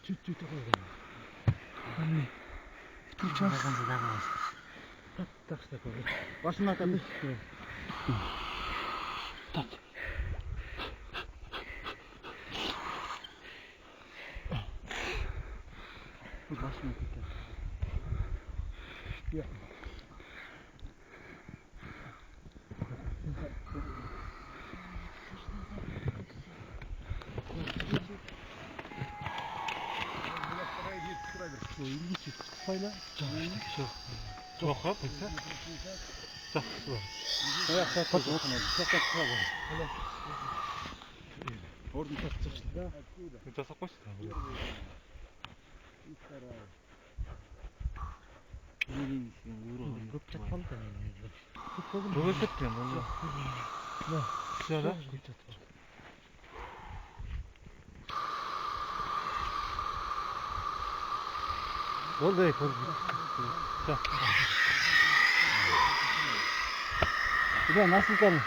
Tüt koydum. Hani tutacağız. Tak işte koydum. Başına kaldı. Tak. Bu başına kaldı. Ya. Çok hap ise. Çok su. Ayak satmak olmadı. Çok sıra var. Oradan çıktı. Tasak koştu. Köpçek falan da ne? Çok ettim onu. Ne? Şöyle. Oldu ekor. Bir de nasıl kalın?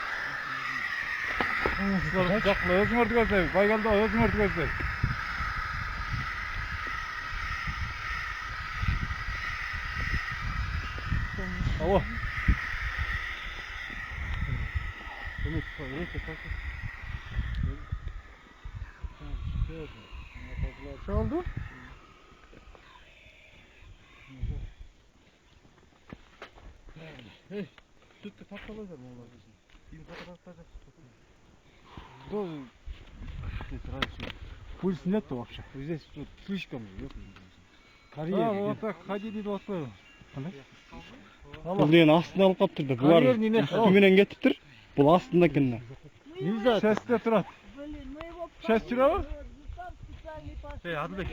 Sıcakla özüm artık özüm. Baygalda özüm artık özüm. Alo. Umut, öyle kalk. Ne oldu? Hey, sütte takılacak mı onlar? Bir fotoğraflarda Dur. Пульс нету вообще. Здесь тут слишком yok. Kariyer. Ha, o tak hadi bir bakma. Бұл деген астына алып қалып тұрды. Бұлар үстіменен кетіп тұр. Бұл астындаkinden. Seste Turat. Блин, мы его 6 kilo mu? там специальный паспорт. Şey Adıbek.